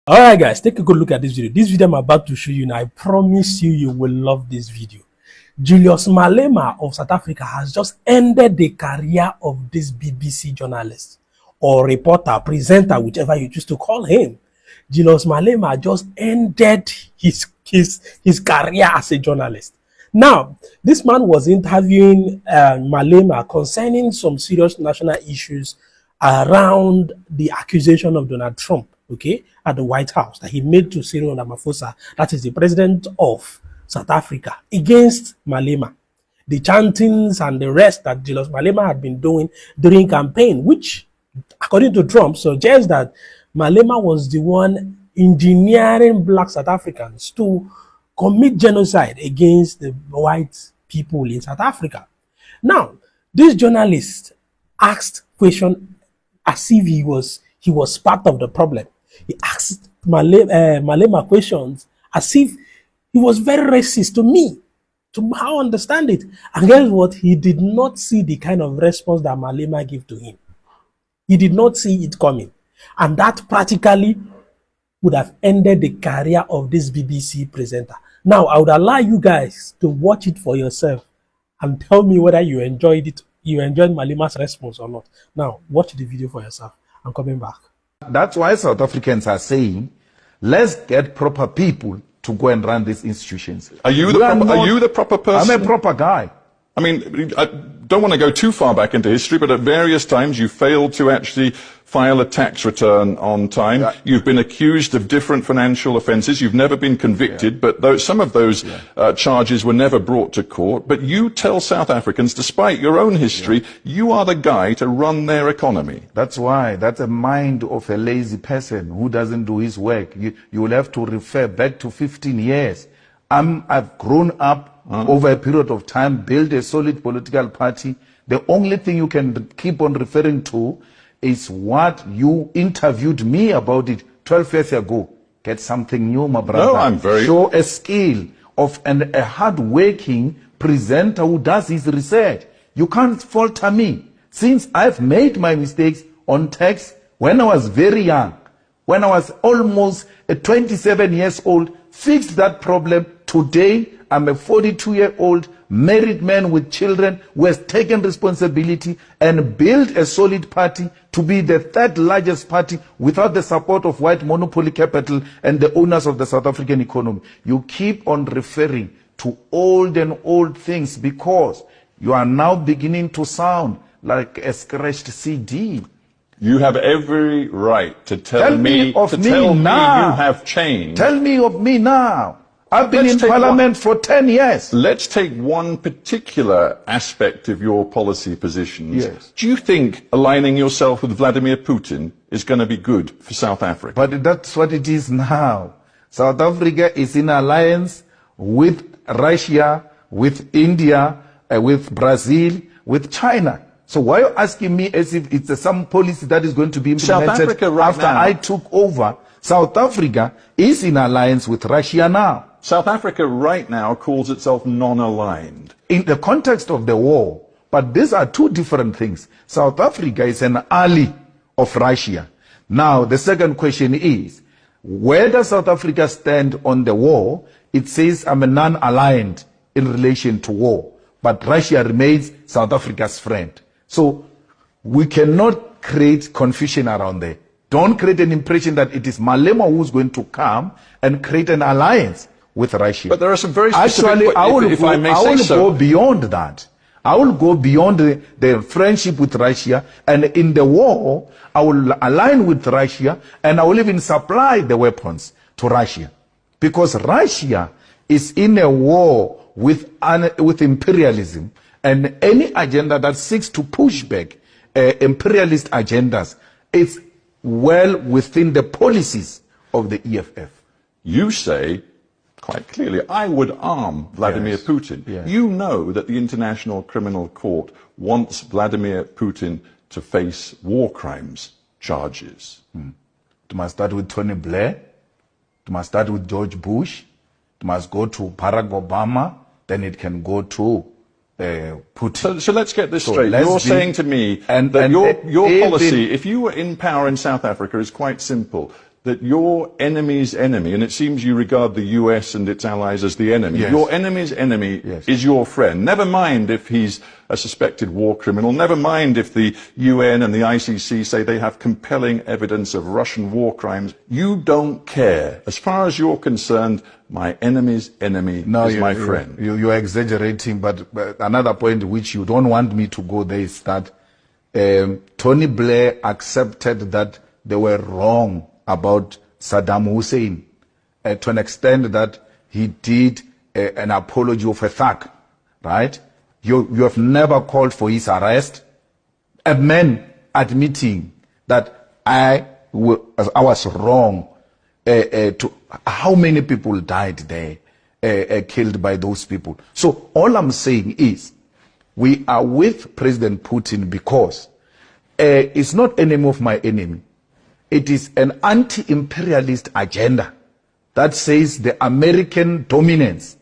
All right, guys, take a good look at this video. This video I'm about to show you now, I promise you will love this video. Julius Malema of South Africa has just ended the career of this BBC journalist or reporter, presenter, whichever you choose to call him. Julius Malema just ended his career as a journalist. Now, this man was interviewing Malema concerning some serious national issues around the accusation of Donald Trump, okay, at the White House that he made to Cyril Ramaphosa, that is the president of South Africa, against Malema. The chantings and the rest that Julius Malema had been doing during campaign, which, according to Trump, suggests that Malema was the one engineering black South Africans to commit genocide against the white people in South Africa. Now, this journalist asked question as if he was part of the problem. He asked Malema questions as if he was very racist to me, to how I understand it. And guess what? He did not see the kind of response that Malema gave to him. He did not see it coming. And that practically would have ended the career of this BBC presenter. Now, I would allow you guys to watch it for yourself and tell me whether you enjoyed it, you enjoyed Malema's response or not. Now, watch the video for yourself. I'm coming back. That's why South Africans are saying, let's get proper people to go and run these institutions. Are you the proper person? I'm a proper guy. I mean, I don't want to go too far back into history, but at various times you failed to actually file a tax return on time. Yeah. You've been accused of different financial offences. You've never been convicted, but some of those charges were never brought to court. But you tell South Africans, despite your own history, you are the guy to run their economy. That's why. That's a mind of a lazy person who doesn't do his work. You will have to refer back to 15 years. I've grown up over a period of time, build a solid political party. The only thing you can keep on referring to is what you interviewed me about it 12 years ago. Get something new, my brother. No, I'm very... Show a skill of a hard-working presenter who does his research. You can't falter me. Since I've made my mistakes on tax when I was very young, when I was almost 27 years old, fixed that problem. Today, I'm a 42-year-old married man with children who has taken responsibility and built a solid party to be the third largest party without the support of white monopoly capital and the owners of the South African economy. You keep on referring to old and old things because you are now beginning to sound like a scratched CD. You have every right to tell me you have changed. Tell me of me now. I've been in Parliament for 10 years. Let's take one particular aspect of your policy positions. Yes. Do you think aligning yourself with Vladimir Putin is going to be good for South Africa? But that's what it is now. South Africa is in alliance with Russia, with India, with Brazil, with China. So why are you asking me as if it's some policy that is going to be implemented after I took over? South Africa is in alliance with Russia now. South Africa right now calls itself non-aligned. In the context of the war, but these are two different things. South Africa is an ally of Russia. Now, the second question is, where does South Africa stand on the war? It says I'm a non-aligned in relation to war, but Russia remains South Africa's friend. So we cannot create confusion around there. Don't create an impression that it is Malema who's going to come and create an alliance with Russia. But there are some very specific... Actually, I will go beyond that. I will go beyond the friendship with Russia, and in the war, I will align with Russia, and I will even supply the weapons to Russia. Because Russia is in a war with imperialism, and any agenda that seeks to push back imperialist agendas is well within the policies of the EFF. You say, quite clearly, I would arm Vladimir Putin. Yes. You know that the International Criminal Court wants Vladimir Putin to face war crimes charges. It must start with Tony Blair. It must start with George Bush. It must go to Barack Obama. Then it can go to Putin. So let's get this straight. You're saying to me that your policy, if you were in power in South Africa, is quite simple. that your enemy's enemy, and it seems you regard the US and its allies as the enemy, Yes. your enemy's enemy Yes. is your friend. Never mind if he's a suspected war criminal, never mind if the UN and the ICC say they have compelling evidence of Russian war crimes. You don't care. As far as you're concerned, my enemy's enemy is my friend. You're exaggerating, but another point which you don't want me to go there is that Tony Blair accepted that they were wrong about Saddam Hussein to an extent that he did an apology of a thug, right? You have never called for his arrest. A man admitting that I was wrong. To how many people died there, killed by those people. So all I'm saying is, we are with President Putin because it's not enemy of my enemy. It is an anti-imperialist agenda that says the American dominance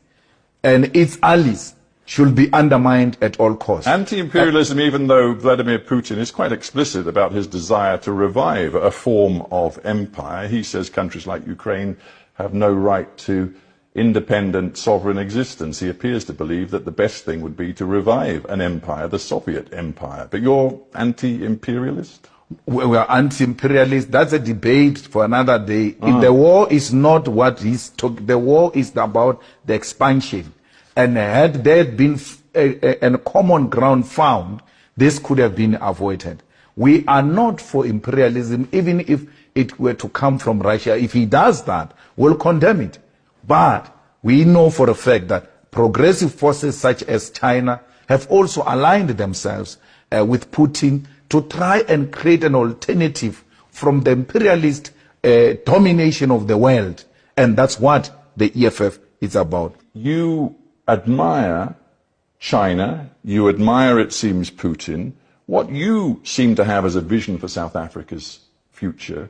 and its allies should be undermined at all costs. Anti-imperialism, even though Vladimir Putin is quite explicit about his desire to revive a form of empire. He says countries like Ukraine have no right to independent sovereign existence. He appears to believe that the best thing would be to revive an empire, the Soviet empire. But you're anti-imperialist? We are anti-imperialist. That's a debate for another day. If the war is not what he's talking, the war is about the expansion. And had there been a common ground found, this could have been avoided. We are not for imperialism, even if it were to come from Russia. If he does that, we'll condemn it. But we know for a fact that progressive forces such as China have also aligned themselves with Putin to try and create an alternative from the imperialist domination of the world. And that's what the EFF is about. You admire China, you admire, it seems, Putin. What you seem to have as a vision for South Africa's future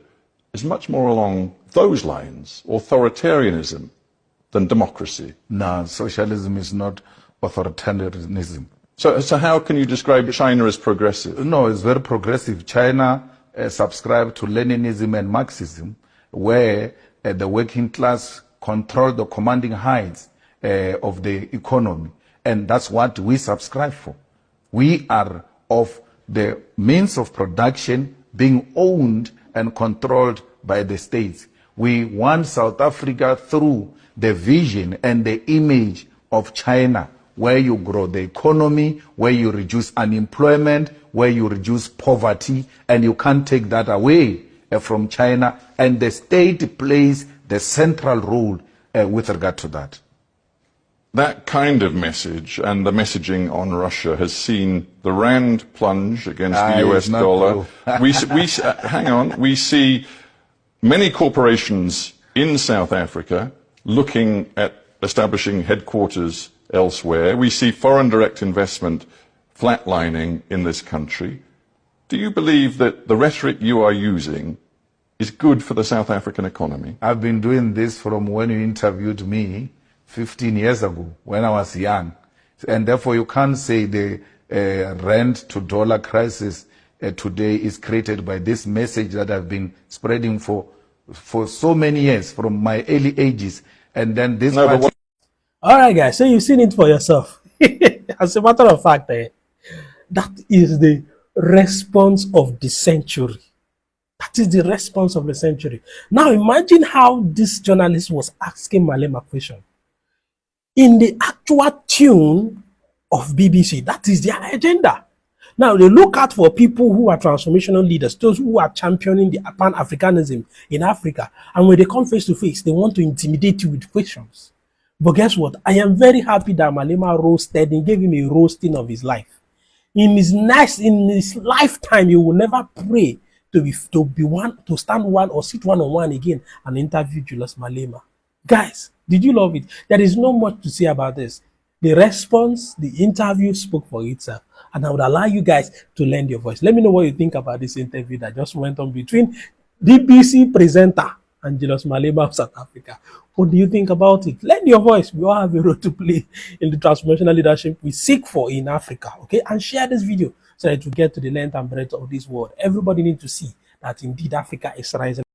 is much more along those lines, authoritarianism than democracy. No, socialism is not authoritarianism. So how can you describe China as progressive? No, it's very progressive. China subscribed to Leninism and Marxism, where the working class controlled the commanding heights of the economy. And that's what we subscribe for. We are of the means of production being owned and controlled by the states. We want South Africa through the vision and the image of China, where you grow the economy, where you reduce unemployment, where you reduce poverty, and you can't take that away from China. And the state plays the central role with regard to that. That kind of message and the messaging on Russia has seen the rand plunge against the US dollar. Hang on. We see many corporations in South Africa looking at establishing headquarters elsewhere. We see foreign direct investment flatlining in this country. Do you believe that the rhetoric you are using is good for the South African economy? I've been doing this from when you interviewed me 15 years ago, when I was young. And therefore you can't say the rand to dollar crisis today is created by this message that I've been spreading for so many years, from my early ages. And then this... All right, guys, so you've seen it for yourself. As a matter of fact, that is the response of the century. That is the response of the century. Now imagine how this journalist was asking Malema a question. In the actual tune of BBC, that is their agenda. Now they look out for people who are transformational leaders, those who are championing the Pan-Africanism in Africa. And when they come face to face, they want to intimidate you with questions. But guess what? I am very happy that Malema roasted and gave him a roasting of his life. In his lifetime, he will never pray to stand one or sit one-on-one again and interview Julius Malema. Guys, did you love it? There is no much to say about this. The response, the interview spoke for itself. And I would allow you guys to lend your voice. Let me know what you think about this interview that just went on between BBC presenter and Julius Malema of South Africa. What do you think about it? Lend your voice. We all have a role to play in the transformational leadership we seek for in Africa. Okay? And share this video so that we get to the length and breadth of this world. Everybody needs to see that indeed Africa is rising.